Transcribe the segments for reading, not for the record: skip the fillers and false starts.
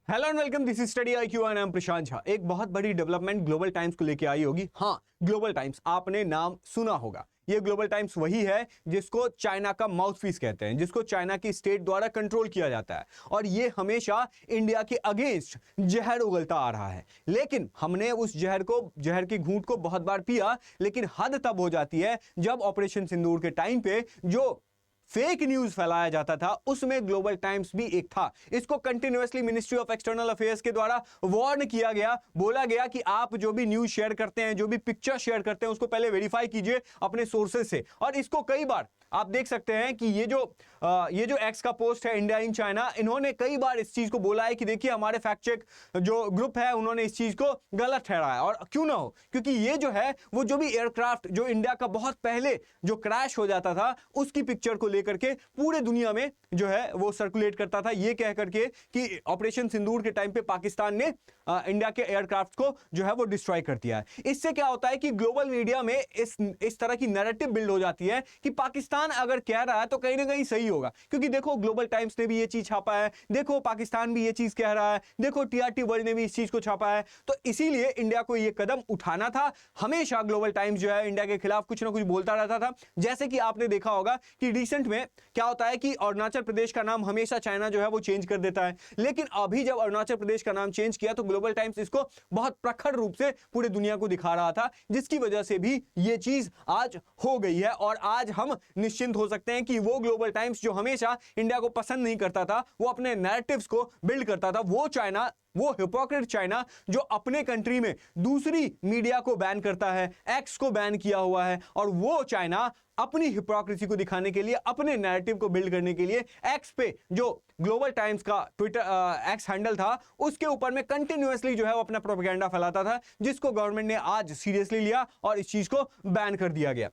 Hello and welcome, this is study IQ and I am Prashant Jha. एक बहुत बड़ी development global times को लेके आई होगी। हाँ, ग्लोबल टाइम्स आपने नाम सुना होगा। ये ग्लोबल टाइम्स वही है जिसको चाइना का माउथपीस कहते हैं, जिसको चाइना की स्टेट द्वारा कंट्रोल किया जाता है और ये हमेशा इंडिया के अगेंस्ट जहर उगलता आ रहा है। लेकिन हमने उस जहर की घूंट को बहुत बार पिया, लेकिन हद तब हो जाती है जब ऑपरेशन सिंदूर के टाइम पे जो फेक न्यूज फैलाया जाता था उसमें ग्लोबल टाइम्स भी एक था। इसको continuously ministry of external affairs के द्वारा वार्न किया गया, बोला गया कि आप जो भी न्यूज शेयर करते हैं, जो भी पिक्चर शेयर करते हैं, उसको पहले वेरीफाई कीजिए अपने सोर्सेज से। और इसको कई बार आप देख सकते हैं कि ये जो एक्स का पोस्ट है इंडिया इन चाइना, इन्होंने कई बार इस चीज को बोला है कि देखिए हमारे फैक्ट चेक जो ग्रुप है उन्होंने इस चीज को गलत ठहराया। और क्यों ना हो, क्योंकि ये जो है वो जो भी एयरक्राफ्ट जो इंडिया का बहुत पहले जो क्रैश हो जाता था उसकी पिक्चर को लेकर के पूरे दुनिया में जो है वो सर्कुलेट करता था, ये कह करके कि ऑपरेशन सिंदूर के टाइम पे पाकिस्तान ने इंडिया के एयरक्राफ्ट को जो है वो डिस्ट्रॉय कर दिया है। इससे क्या होता है कि ग्लोबल मीडिया में इस तरह की नैरेटिव बिल्ड हो जाती है कि पाकिस्तान अगर कह रहा है तो कहीं ना कहीं सही होगा, क्योंकि देखो ग्लोबल टाइम्स ने भी ये चीज छापा है, देखो पाकिस्तान भी ये चीज कह रहा है, देखो TRT वर्ल्ड ने भी इस चीज को छापा है। तो इसीलिए इंडिया को ये कदम उठाना था। हमेशा ग्लोबल टाइम्स जो है इंडिया के खिलाफ कुछ ना कुछ बोलता रहता था। जैसे कि आपने देखा होगा कि रिसेंट में क्या होता है कि अरुणाचल प्रदेश का नाम हमेशा चाइना जो है वो चेंज कर देता है, लेकिन अभी जब अरुणाचल प्रदेश का नाम चेंज किया तो ग्लोबल टाइम्स इसको बहुत प्रखर रूप से पूरे दुनिया को दिखा रहा था, जिसकी वजह से भी ये चीज आज हो गई है। और आज हम निश्चिंत हो सकते हैं कि वो ग्लोबल टाइम्स जो हमेशा इंडिया को पसंद नहीं करता था, वो अपने नैरेटिव्स को बिल्ड करता था, वो चाइना, वो हिपोक्रेट चाइना जो अपने कंट्री में दूसरी मीडिया को बैन करता है, एक्स को बैन किया हुआ है, और वो चाइना अपनी हिपोक्रेसी को दिखाने के लिए, अपने नैरेटिव को बिल्ड करने के लिए एक्स पे जो ग्लोबल टाइम्स का ट्विटर एक्स हैंडल था उसके ऊपर में कंटिन्यूअसली जो है वो अपना प्रोपेगेंडा फैलाता था, जिसको गवर्नमेंट ने आज सीरियसली लिया और इस चीज को बैन कर दिया गया।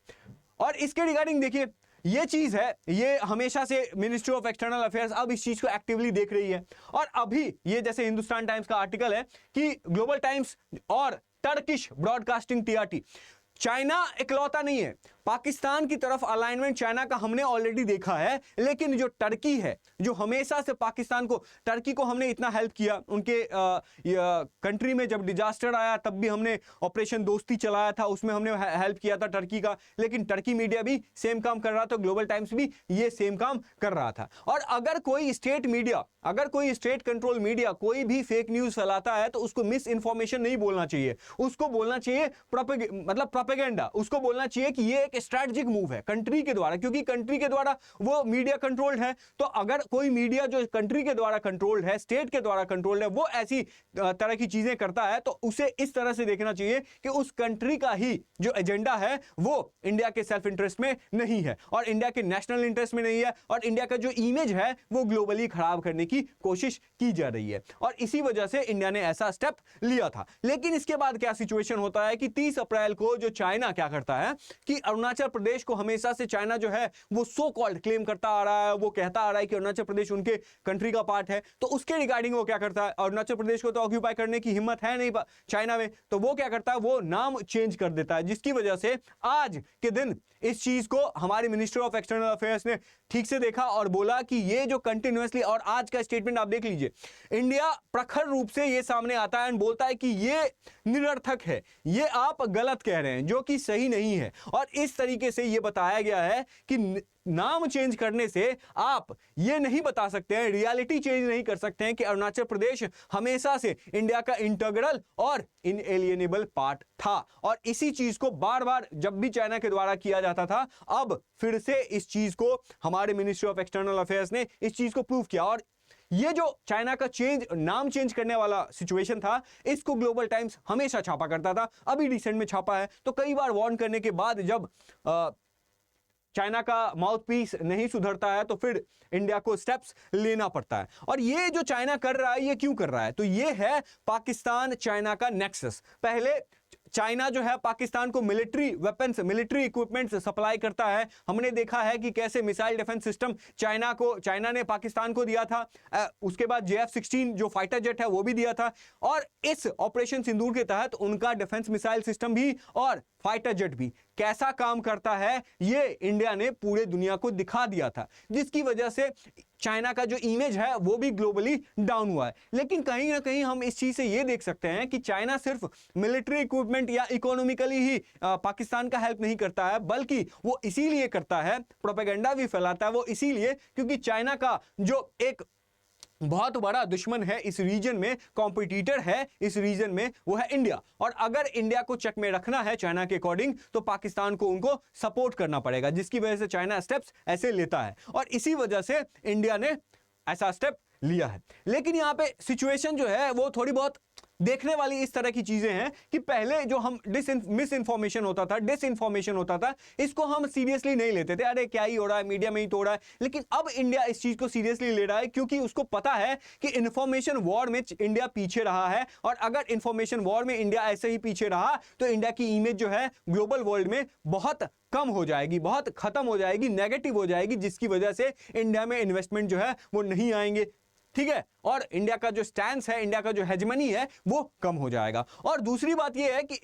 और इसके रिगार्डिंग देखिए ये चीज है, ये हमेशा से मिनिस्ट्री ऑफ एक्सटर्नल अफेयर्स अब इस चीज को एक्टिवली देख रही है। और अभी ये जैसे हिंदुस्तान टाइम्स का आर्टिकल है कि ग्लोबल टाइम्स और टर्किश ब्रॉडकास्टिंग TRT, चाइना इकलौता नहीं है। पाकिस्तान की तरफ अलाइनमेंट चाइना का हमने ऑलरेडी देखा है, लेकिन जो टर्की है, जो हमेशा से पाकिस्तान को, टर्की को हमने इतना हेल्प किया उनके कंट्री में, जब डिजास्टर आया तब भी हमने ऑपरेशन दोस्ती चलाया था, उसमें हमने हेल्प किया था टर्की का, लेकिन टर्की मीडिया भी सेम काम कर रहा था, ग्लोबल टाइम्स भी ये सेम काम कर रहा था। और अगर कोई स्टेट मीडिया, अगर कोई स्टेट कंट्रोल मीडिया कोई भी फेक न्यूज फैलाता है तो उसको मिस इंफॉर्मेशन नहीं बोलना चाहिए, उसको बोलना चाहिए प्रोपेगेंडा, उसको बोलना चाहिए कि ये एक स्ट्रैटेजिक मूव है कंट्री के द्वारा, क्योंकि कंट्री के द्वारा वो मीडिया कंट्रोल्ड है। तो अगर कोई मीडिया जो कंट्री के द्वारा कंट्रोल्ड है, स्टेट के द्वारा कंट्रोल्ड है, वो ऐसी तरह की चीजें करता है तो उसे इस तरह से देखना चाहिए कि उस कंट्री का ही जो एजेंडा है वो इंडिया के सेल्फ इंटरेस्ट में नहीं है और इंडिया के नेशनल इंटरेस्ट में नहीं है, और इंडिया का जो इमेज है वो ग्लोबली खराब करने की कोशिश की जा रही है। और इसी वजह से इंडिया ने ऐसा स्टेप लिया था। लेकिन इसके बाद क्या सिचुएशन होता है कि 30 अप्रैल को जो चाइना क्या करता है कि अरुणाचल प्रदेश को हमेशा से चाइना जो है वो सो कॉल्ड क्लेम करता आ रहा है, वो कहता आ रहा है कि अरुणाचल प्रदेश उनके कंट्री का पार्ट है। तो उसके रिगार्डिंग वो क्या करता है, अरुणाचल प्रदेश को तो ऑक्यूपाई करने की हिम्मत है नहीं चाइना में, तो वो क्या करता है, वो नाम चेंज कर देता है, जिसकी वजह से आज के दिन इस चीज को हमारी मिनिस्ट्री ऑफ एक्सटर्नल अफेयर्स ने ठीक से देखा और बोला कि ये जो कंटिन्यूअसली, और आज का स्टेटमेंट आप देख लीजिए, इंडिया प्रखर रूप से ये सामने आता है और बोलता है कि ये निरर्थक है, ये आप गलत कह रहे हैं, जो कि सही नहीं है। और इस तरीके से ये बताया गया है कि नाम चेंज करने से आप ये नहीं बता सकते हैं, रियलिटी चेंज नहीं कर सकते हैं कि अरुणाचल प्रदेश हमेशा से इंडिया का इंटीग्रल और इनएलिएनेबल पार्ट था। और इसी चीज को बार बार जब भी चाइना के द्वारा किया जाता था, अब फिर से इस चीज को हमारे मिनिस्ट्री ऑफ एक्सटर्नल अफेयर्स ने इस चीज को प्रूव किया। और ये जो चाइना का नाम चेंज करने वाला सिचुएशन था, इसको ग्लोबल टाइम्स हमेशा छापा करता था, अभी रिसेंट में छापा है। तो कई बार वार्न करने के बाद जब चाइना का माउथपीस नहीं सुधरता है तो फिर इंडिया को स्टेप्स लेना पड़ता है। और ये जो चाइना कर रहा है, ये क्यों कर रहा है, तो ये है पाकिस्तान चाइना का नेक्सस। पहले चाइना जो है पाकिस्तान को military weapons, military equipments supply करता है। हमने देखा है कि कैसे मिसाइल डिफेंस सिस्टम चाइना ने पाकिस्तान को दिया था। उसके बाद JF-16 जो फाइटर जेट है वो भी दिया था। और इस ऑपरेशन सिंदूर के तहत उनका डिफेंस मिसाइल सिस्टम भी और फाइटर जेट भी कैसा काम करता है ये इंडिया ने पूरे दुनिया को दिखा दिया था, जिसकी वजह से चाइना का जो इमेज है वो भी ग्लोबली डाउन हुआ है। लेकिन कहीं ना कहीं हम इस चीज से ये देख सकते हैं कि चाइना सिर्फ मिलिट्री इक्विपमेंट या इकोनॉमिकली ही पाकिस्तान का हेल्प नहीं करता है, बल्कि वो इसीलिए करता है, प्रोपेगेंडा भी फैलाता है वो इसीलिए क्योंकि चाइना का जो एक बहुत बड़ा दुश्मन है इस रीजन में, कॉम्पिटिटर है इस रीजन में, वो है इंडिया। और अगर इंडिया को चेक में रखना है चाइना के अकॉर्डिंग तो पाकिस्तान को उनको सपोर्ट करना पड़ेगा, जिसकी वजह से चाइना स्टेप्स ऐसे लेता है और इसी वजह से इंडिया ने ऐसा स्टेप लिया है। लेकिन यहां पे सिचुएशन जो है वो थोड़ी बहुत देखने वाली इस तरह की चीजें हैं कि पहले जो हम मिस इन्फॉर्मेशन होता था, डिसइंफॉर्मेशन होता था, इसको हम सीरियसली नहीं लेते थे, अरे क्या ही हो रहा है, मीडिया में ही तो हो रहा है। लेकिन अब इंडिया इस चीज को सीरियसली ले रहा है क्योंकि उसको पता है कि इंफॉर्मेशन वॉर में इंडिया पीछे रहा है और अगर इंफॉर्मेशन वॉर में इंडिया ऐसे ही पीछे रहा तो इंडिया की इमेज जो है ग्लोबल वर्ल्ड में बहुत कम हो जाएगी, बहुत खत्म हो जाएगी, नेगेटिव हो जाएगी, जिसकी वजह से इंडिया में इन्वेस्टमेंट जो है वो नहीं आएंगे, ठीक है, और इंडिया का जो स्टैंस है, इंडिया का जो हेजमनी है वो कम हो जाएगा। और दूसरी बात ये है कि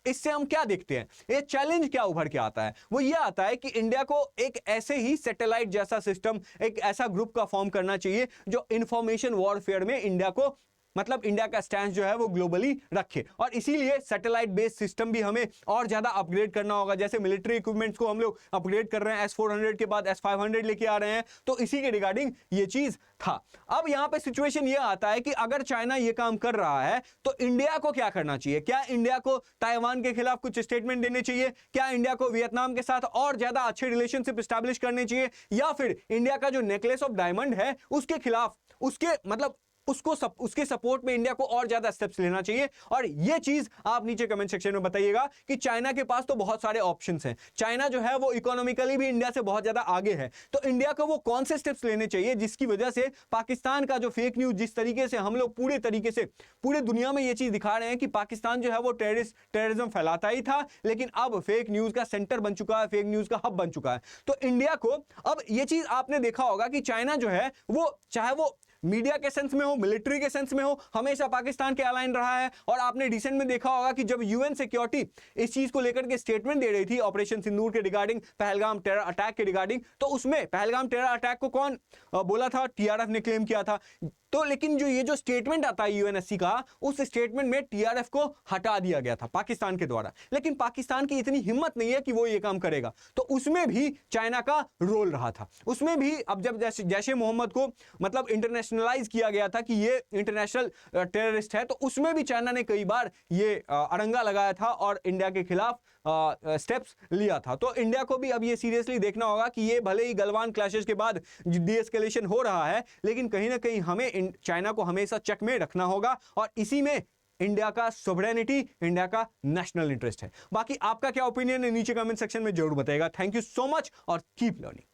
इससे हम क्या देखते हैं, ये चैलेंज क्या उभर के आता है, वो ये आता है कि इंडिया को एक ऐसे ही सैटेलाइट जैसा सिस्टम, एक ऐसा ग्रुप का फॉर्म करना चाहिए जो इंफॉर्मेशन वॉरफेयर में इंडिया को, मतलब इंडिया का स्टैंड जो है वो ग्लोबली रखे। और इसीलिए सैटेलाइट बेस्ड सिस्टम भी हमें और ज्यादा अपग्रेड करना होगा, जैसे मिलिट्री इक्विपमेंट्स को हम लोग अपग्रेड कर रहे हैं, S-400 के बाद S-500 लेके आ रहे हैं, तो इसी के रिगार्डिंग ये चीज था। अब यहां पे सिचुएशन ये आता है कि अगर चाइना ये काम कर रहा है तो इंडिया को क्या करना चाहिए? क्या इंडिया को ताइवान के खिलाफ कुछ स्टेटमेंट देने चाहिए? क्या इंडिया को वियतनाम के साथ और ज्यादा अच्छे रिलेशनशिप स्टैब्लिश करने चाहिए? या फिर इंडिया का जो नेकलेस ऑफ डायमंड है उसके खिलाफ, उसके मतलब उसके सपोर्ट में इंडिया को और ज्यादा स्टेप्स लेना चाहिए? और ये चीज आप नीचे कमेंट सेक्शन में बताइएगा कि चाइना के पास तो बहुत सारे ऑप्शंस हैं, चाइना जो है वो इकोनॉमिकली भी इंडिया से बहुत ज्यादा आगे है, तो इंडिया को वो कौन से स्टेप्स लेने चाहिए जिसकी वजह से पाकिस्तान का जो फेक न्यूज, जिस तरीके से हम लोग पूरे तरीके से पूरे दुनिया में ये चीज दिखा रहे हैं कि पाकिस्तान जो है वो टेररिज्म फैलाता ही था, लेकिन अब फेक न्यूज का सेंटर बन चुका है, फेक न्यूज का हब बन चुका है। तो इंडिया को अब ये चीज आपने देखा होगा कि चाइना जो है वो, चाहे वो मीडिया के सेंस में हो, मिलिट्री के सेंस में हो, हमेशा पाकिस्तान के अलाइन रहा है। और आपने रिसेंट में देखा होगा कि जब यूएन सिक्योरिटी इस चीज को लेकर के स्टेटमेंट दे रही थी ऑपरेशन सिंदूर के रिगार्डिंग, पहलगाम टेरर अटैक के रिगार्डिंग, तो उसमें पहलगाम टेरर अटैक को कौन बोला था? टीआरएफ ने क्लेम किया था। तो लेकिन जो ये जो स्टेटमेंट आता है यूएनएससी का, उस स्टेटमेंट में टीआरएफ को हटा दिया गया था पाकिस्तान के द्वारा, लेकिन पाकिस्तान की इतनी हिम्मत नहीं है कि वो ये काम करेगा, तो उसमें भी चाइना का रोल रहा था। उसमें भी अब जब जैशे मोहम्मद को मतलब इंटरनेशनलाइज किया गया था कि ये इंटरनेशनल टेररिस्ट है, तो उसमें भी चाइना ने कई बार ये अड़ंगा लगाया था और इंडिया के खिलाफ स्टेप्स लिया था। तो इंडिया को भी अब ये सीरियसली देखना होगा कि ये भले ही गलवान क्लैशेस के बाद डीएस्केलेशन हो रहा है, लेकिन कहीं ना कहीं हमें चाइना को हमेशा चेक में रखना होगा और इसी में इंडिया का सोवरेनिटी, इंडिया का नेशनल इंटरेस्ट है। बाकी आपका क्या ओपिनियन है नीचे कमेंट सेक्शन में जरूर बताइएगा। थैंक यू सो मच और कीप लर्निंग।